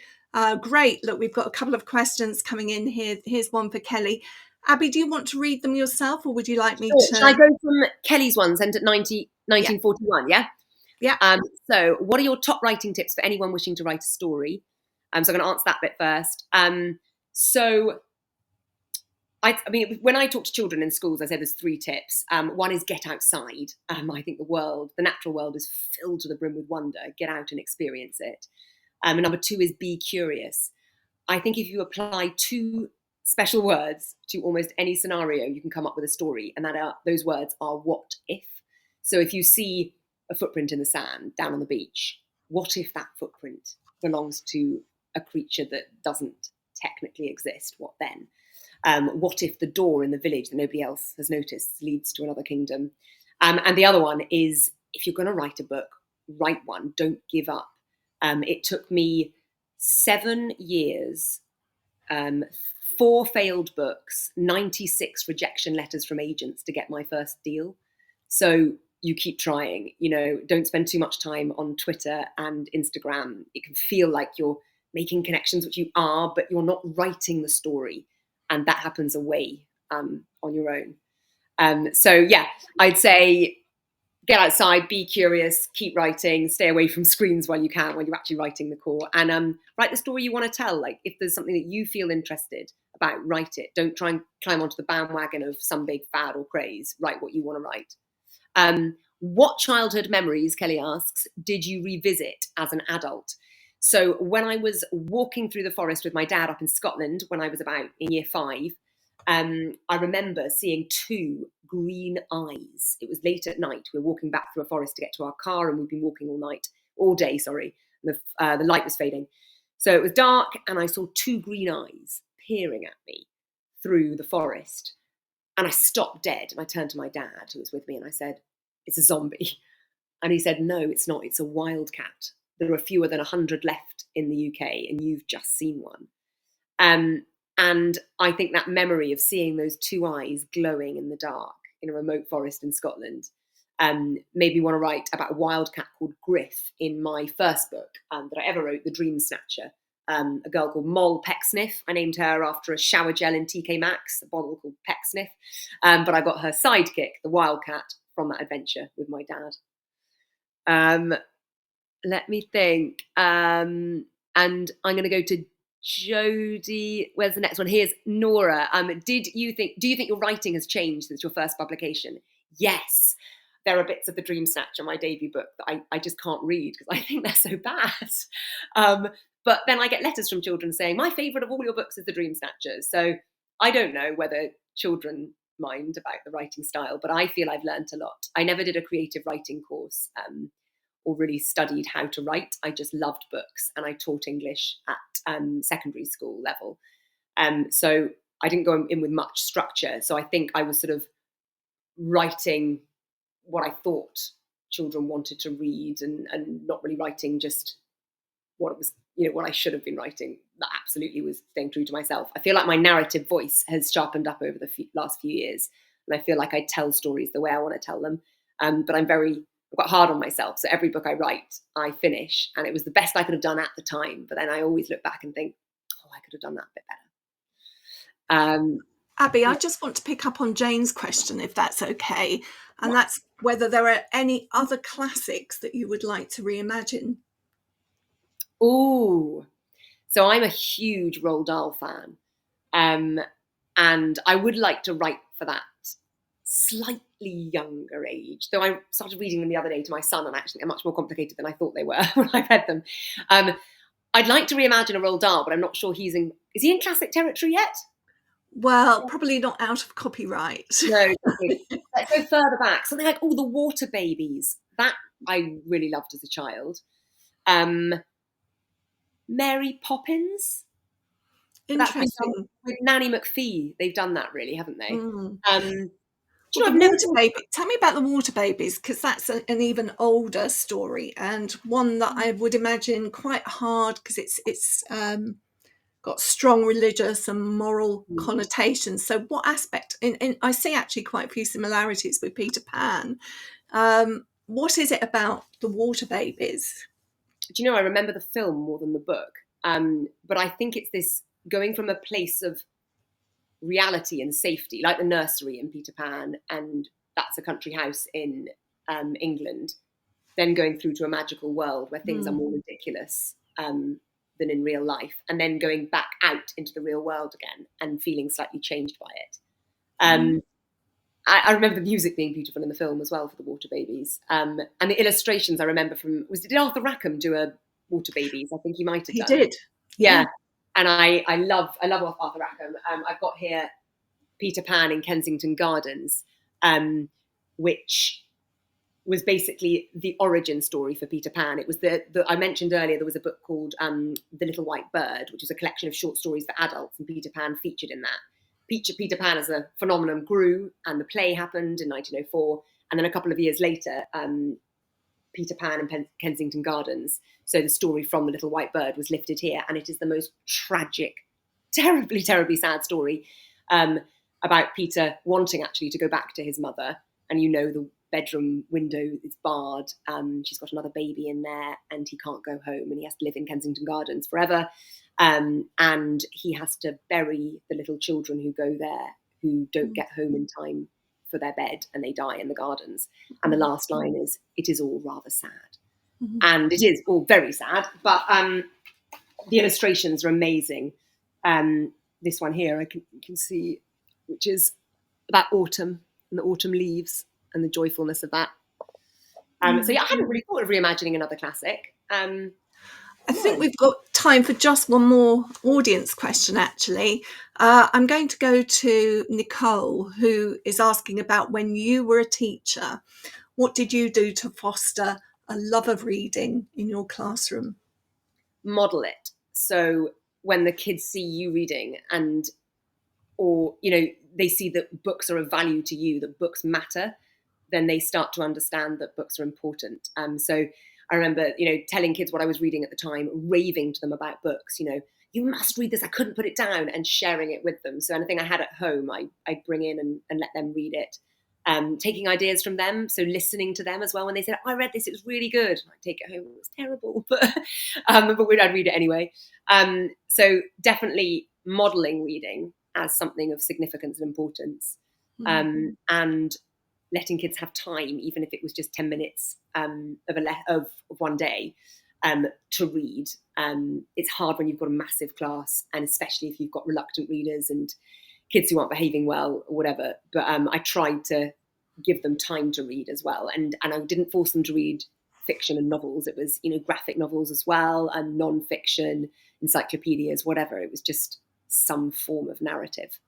Great, look, we've got a couple of questions coming in here. Here's one for Kelly. Abby, do you want to read them yourself, or would you like me to? Shall I go from Kelly's one sent at 1941, yeah? Yeah. So what are your top writing tips for anyone wishing to write a story? So I'm going to answer that bit first. So I mean, when I talk to children in schools, I say there's 3 tips. One is get outside. I think the natural world is filled to the brim with wonder. Get out and experience it. And number 2 is be curious. I think if you apply 2 special words to almost any scenario, you can come up with a story. And those words are what if. So if you see a footprint in the sand down on the beach, what if that footprint belongs to a creature that doesn't technically exist? What then? What if the door in the village that nobody else has noticed leads to another kingdom? And the other one is, if you're going to write a book, write one. Don't give up. It took me 7 years, 4 failed books, 96 rejection letters from agents to get my first deal. So you keep trying, don't spend too much time on Twitter and Instagram. It can feel like you're making connections, which you are, but you're not writing the story. And that happens away on your own. So yeah, I'd say get outside, be curious, keep writing, stay away from screens while you can, when you're actually writing the core, and write the story you want to tell. Like, if there's something that you feel interested about, write it. Don't try and climb onto the bandwagon of some big fad or craze. Write what you want to write. What childhood memories, Kelly asks, did you revisit as an adult? So when I was walking through the forest with my dad up in Scotland, when I was about in year 5, I remember seeing 2 green eyes. It was late at night. We were walking back through a forest to get to our car, and we'd been walking all day. The light was fading. So it was dark, and I saw 2 green eyes peering at me through the forest. And I stopped dead, and I turned to my dad, who was with me, and I said, "It's a zombie." And he said, "No, it's not. It's a wildcat. There are fewer than 100 left in the UK, and you've just seen one." And I think that memory of seeing those 2 eyes glowing in the dark in a remote forest in Scotland made me want to write about a wildcat called Griff in my first book that I ever wrote, The Dream Snatcher. A girl called Moll Pecksniff. I named her after a shower gel in TK Maxx, a bottle called Pecksniff. But I got her sidekick, the wildcat, from that adventure with my dad. Let me think. And I'm going to go to Jodie. Where's the next one? Here's Nora. Do you think your writing has changed since your first publication? Yes. There are bits of The Dream Snatcher, my debut book, that I just can't read because I think they're so bad. But then I get letters from children saying, my favourite of all your books is The Dream Snatcher. So I don't know whether children mind about the writing style, but I feel I've learned a lot. I never did a creative writing course or really studied how to write. I just loved books, and I taught English at secondary school level. So I didn't go in with much structure. So I think I was sort of writing what I thought children wanted to read, and not really writing just what it was, what I should have been writing. That absolutely was staying true to myself. I feel like my narrative voice has sharpened up over the last few years, and I feel like I tell stories the way I want to tell them. But I'm quite hard on myself. So every book I write, I finish, and it was the best I could have done at the time. But then I always look back and think, oh, I could have done that a bit better. Abby, I just want to pick up on Jane's question, if that's okay. And that's whether there are any other classics that you would like to reimagine. Ooh, so I'm a huge Roald Dahl fan. And I would like to write for that slightly younger age, though I started reading them the other day to my son, and actually they're much more complicated than I thought they were when I read them. I'd like to reimagine a Roald Dahl, but I'm not sure is he in classic territory yet? Well, probably not out of copyright. No, let's go further back. Something like The Water Babies. That I really loved as a child. Mary Poppins. Interesting. With Nanny McPhee, they've done that, really, haven't they? I've never. Tell me about The Water Babies, because that's an even older story, and one that I would imagine quite hard, because it's got strong religious and moral connotations. So what aspect, and I see actually quite a few similarities with Peter Pan. What is it about the water babies? Do you know, I remember the film more than the book. But I think it's this going from a place of reality and safety, like the nursery in Peter Pan, and that's a country house in England, then going through to a magical world where things are more ridiculous than in real life, and then going back out into the real world again and feeling slightly changed by it. I remember the music being beautiful in the film as well for the Water Babies, and the illustrations I remember from did Arthur Rackham do a Water Babies? I think he might have done. He did, yeah. And I love Arthur Rackham. I've got here Peter Pan in Kensington Gardens, which was basically the origin story for Peter Pan. It was the I mentioned earlier there was a book called The Little White Bird, which was a collection of short stories for adults, and Peter Pan featured in that. Peter Pan as a phenomenon grew, and the play happened in 1904, and then a couple of years later, Peter Pan in Kensington Gardens. So the story from The Little White Bird was lifted here, and it is the most tragic, terribly, terribly sad story about Peter wanting actually to go back to his mother, and the bedroom window is barred. She's got another baby in there, and he can't go home, and he has to live in Kensington Gardens forever. And he has to bury the little children who go there, who don't get home in time for their bed, and they die in the gardens. And the last line is, "It is all rather sad." And it is all very sad, but the illustrations are amazing. This one here, you can see, which is about autumn and the autumn leaves and the joyfulness of that. So yeah, I hadn't really thought of reimagining another classic. I think we've got time for just one more audience question, actually. I'm going to go to Nicole, who is asking about when you were a teacher, what did you do to foster a love of reading in your classroom? Model it. So when the kids see you reading or they see that books are of value to you, that books matter, then they start to understand that books are important. So I remember, telling kids what I was reading at the time, raving to them about books, you must read this, I couldn't put it down, and sharing it with them. So anything I had at home, I'd bring in and let them read it. Taking ideas from them, so listening to them as well. When they said, I read this, it was really good, I'd take it home, it was terrible, but I'd read it anyway. So definitely modelling reading as something of significance and importance, and letting kids have time, even if it was just 10 minutes of one day, to read. It's hard when you've got a massive class, and especially if you've got reluctant readers and kids who aren't behaving well or whatever. But I tried to give them time to read as well. And I didn't force them to read fiction and novels. It was, graphic novels as well, and non-fiction, encyclopedias, whatever. It was just some form of narrative.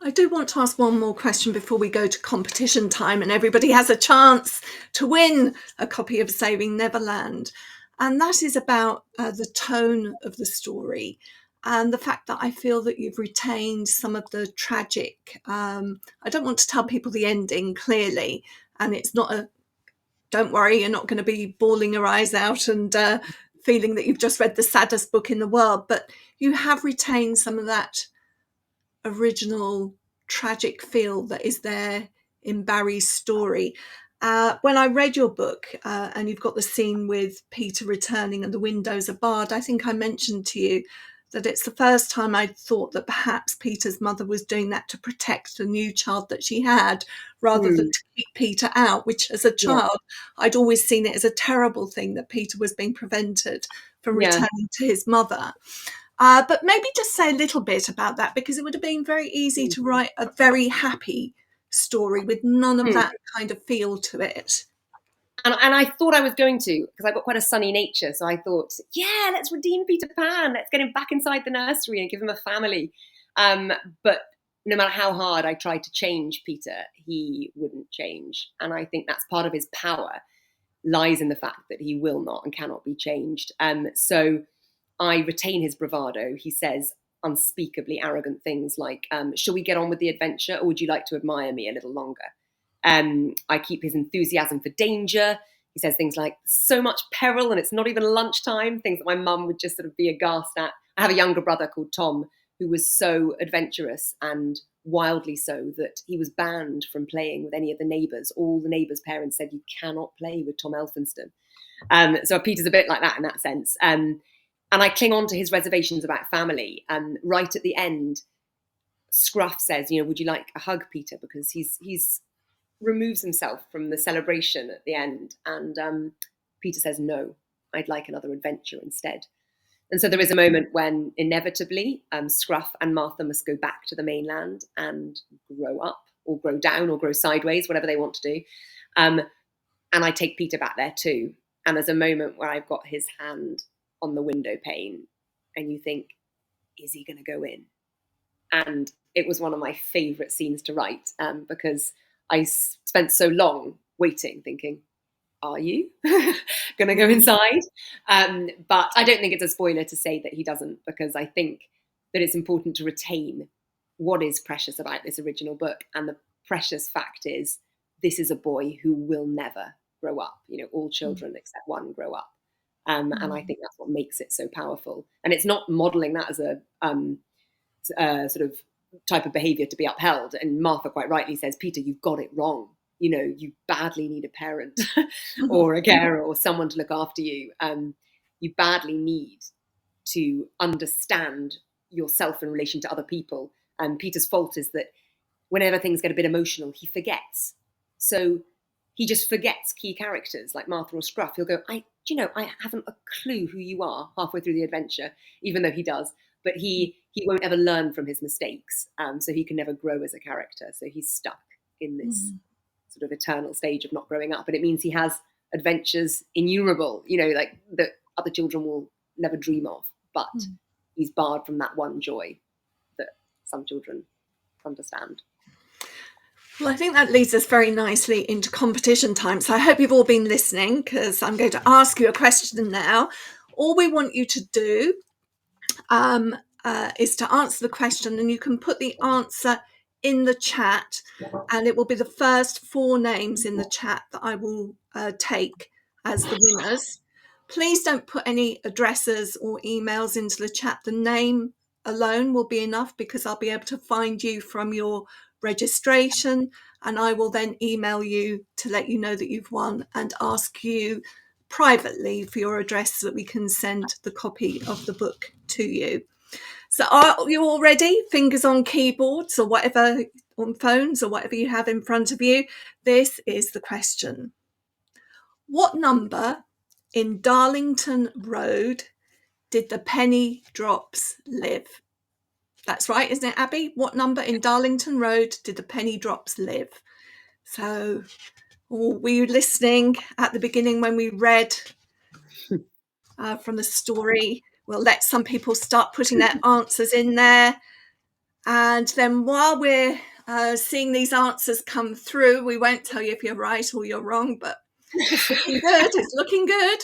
I do want to ask one more question before we go to competition time and everybody has a chance to win a copy of Saving Neverland. And that is about the tone of the story and the fact that I feel that you've retained some of the tragic. I don't want to tell people the ending clearly, and it's not don't worry, you're not going to be bawling your eyes out and feeling that you've just read the saddest book in the world, but you have retained some of that original tragic feel that is there in Barrie's story. When I read your book, and you've got the scene with Peter returning and the windows are barred, I think I mentioned to you that it's the first time I thought that perhaps Peter's mother was doing that to protect the new child that she had, rather than to keep Peter out, which as a child, I'd always seen it as a terrible thing that Peter was being prevented from returning to his mother. But maybe just say a little bit about that, because it would have been very easy to write a very happy story with none of that kind of feel to it. And I thought I was going to, because I've got quite a sunny nature. So I thought, let's redeem Peter Pan. Let's get him back inside the nursery and give him a family. But no matter how hard I tried to change Peter, he wouldn't change. And I think that's part of his power, lies in the fact that he will not and cannot be changed. So I retain his bravado. He says unspeakably arrogant things like, shall we get on with the adventure, or would you like to admire me a little longer? I keep his enthusiasm for danger. He says things like, so much peril and it's not even lunchtime, things that my mum would just sort of be aghast at. I have a younger brother called Tom who was so adventurous and wildly so that he was banned from playing with any of the neighbours. All the neighbours' parents said, you cannot play with Tom Elphinstone. So Peter's a bit like that in that sense. And I cling on to his reservations about family. Right at the end, Scruff says, would you like a hug, Peter? Because he's removes himself from the celebration at the end. And Peter says, no, I'd like another adventure instead. And so there is a moment when inevitably Scruff and Martha must go back to the mainland and grow up or grow down or grow sideways, whatever they want to do. And I take Peter back there too. And there's a moment where I've got his hand on the window pane and you think, is he going to go in? And it was one of my favourite scenes to write because I spent so long waiting, thinking, are you going to go inside? But I don't think it's a spoiler to say that he doesn't, because I think that it's important to retain what is precious about this original book. And the precious fact is, this is a boy who will never grow up. All children except one grow up. And I think that's what makes it so powerful. And it's not modelling that as a sort of type of behaviour to be upheld. And Martha quite rightly says, Peter, you've got it wrong. You badly need a parent or a carer or someone to look after you. You badly need to understand yourself in relation to other people. And Peter's fault is that whenever things get a bit emotional, he forgets. So he just forgets key characters like Martha or Scruff. He'll go, I haven't a clue who you are halfway through the adventure, even though he does. But he won't ever learn from his mistakes. So he can never grow as a character. So he's stuck in this sort of eternal stage of not growing up. But it means he has adventures innumerable, like that other children will never dream of. But he's barred from that one joy that some children understand. Well, I think that leads us very nicely into competition time. So I hope you've all been listening, because I'm going to ask you a question now. All we want you to do is to answer the question, and you can put the answer in the chat, and it will be the first 4 names in the chat that I will take as the winners. Please don't put any addresses or emails into the chat. The name alone will be enough, because I'll be able to find you from your registration, and I will then email you to let you know that you've won and ask you privately for your address so that we can send the copy of the book to you. So are you all ready? Fingers on keyboards or whatever, on phones or whatever you have in front of you. This is the question. What number in Darlington Road did the penny drops live? That's right, isn't it, Abby? What number in Darlington Road did the penny drops live? So were you listening at the beginning when we read from the story? We'll let some people start putting their answers in there. And then while we're seeing these answers come through, we won't tell you if you're right or you're wrong, but it's looking good. It's looking good.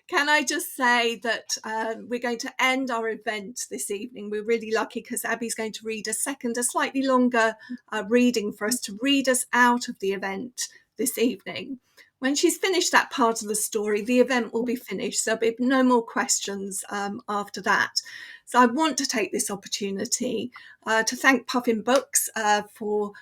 Can I just say that we're going to end our event this evening. We're really lucky because Abby's going to read a slightly longer reading for us to read us out of the event this evening. When she's finished that part of the story, the event will be finished. So there'll be no more questions after that. So I want to take this opportunity to thank Puffin Books for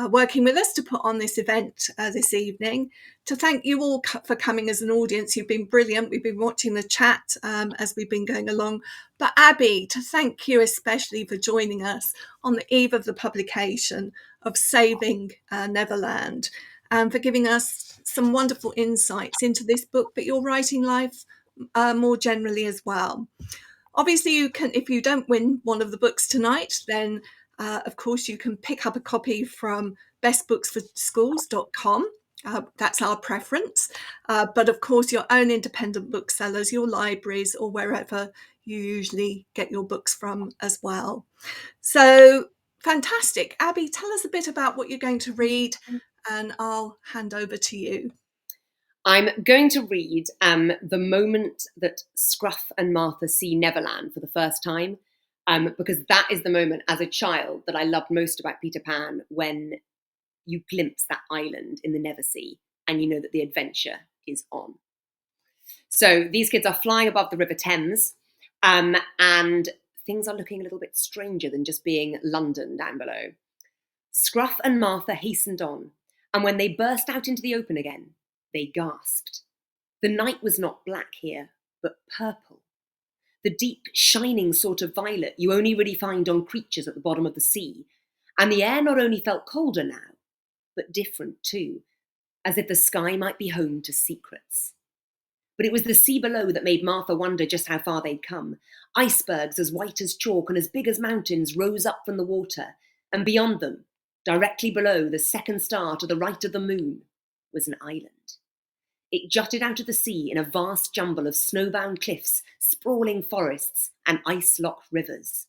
working with us to put on this event this evening, to thank you all for coming as an audience. You've been brilliant. We've been watching the chat as we've been going along. But Abby, to thank you especially for joining us on the eve of the publication of Saving Neverland, and for giving us some wonderful insights into this book, but your writing life more generally as well. Obviously, you can, if you don't win one of the books tonight, then of course you can pick up a copy from bestbooksforschools.com. That's our preference. But of course, your own independent booksellers, your libraries, or wherever you usually get your books from as well. So fantastic. Abby, tell us a bit about what you're going to read, and I'll hand over to you. I'm going to read the moment that Scruff and Martha see Neverland for the first time, because that is the moment as a child that I loved most about Peter Pan, when you glimpse that island in the Neversea and you know that the adventure is on. So these kids are flying above the River Thames, and things are looking a little bit stranger than just being London down below. Scruff and Martha hastened on, and when they burst out into the open again, they gasped. The night was not black here, but purple. The deep, shining sort of violet you only really find on creatures at the bottom of the sea. And the air not only felt colder now, but different too, as if the sky might be home to secrets. But it was the sea below that made Martha wonder just how far they'd come. Icebergs as white as chalk and as big as mountains rose up from the water, and beyond them, directly below the second star to the right of the moon, was an island. It jutted out of the sea in a vast jumble of snowbound cliffs, sprawling forests, and ice-locked rivers.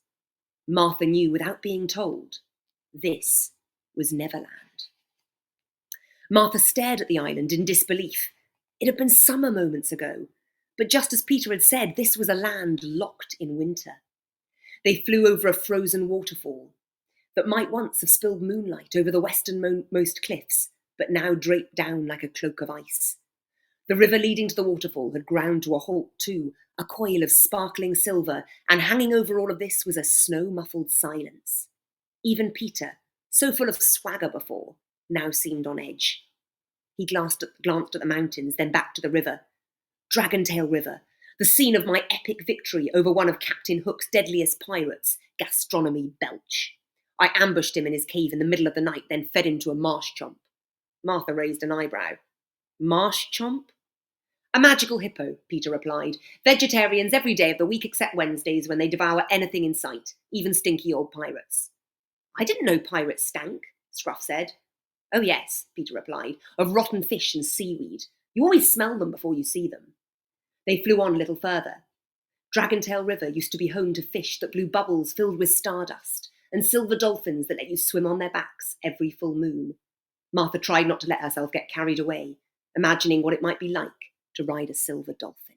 Martha knew without being told, this was Neverland. Martha stared at the island in disbelief. It had been summer moments ago, but just as Peter had said, this was a land locked in winter. They flew over a frozen waterfall that might once have spilled moonlight over the westernmost cliffs, but now draped down like a cloak of ice. The river leading to the waterfall had ground to a halt too, a coil of sparkling silver, and hanging over all of this was a snow-muffled silence. Even Peter, so full of swagger before, now seemed on edge. He glanced at the mountains, then back to the river. Dragontail River, the scene of my epic victory over one of Captain Hook's deadliest pirates, Gastronomy Belch. I ambushed him in his cave in the middle of the night, then fed him to a marsh chomp. Martha raised an eyebrow. Marsh chomp? A magical hippo, Peter replied. Vegetarians every day of the week except Wednesdays, when they devour anything in sight, even stinky old pirates. I didn't know pirates stank, Scruff said. Oh yes, Peter replied, of rotten fish and seaweed. You always smell them before you see them. They flew on a little further. Dragontail River used to be home to fish that blew bubbles filled with stardust, and silver dolphins that let you swim on their backs every full moon. Martha tried not to let herself get carried away, imagining what it might be like to ride a silver dolphin.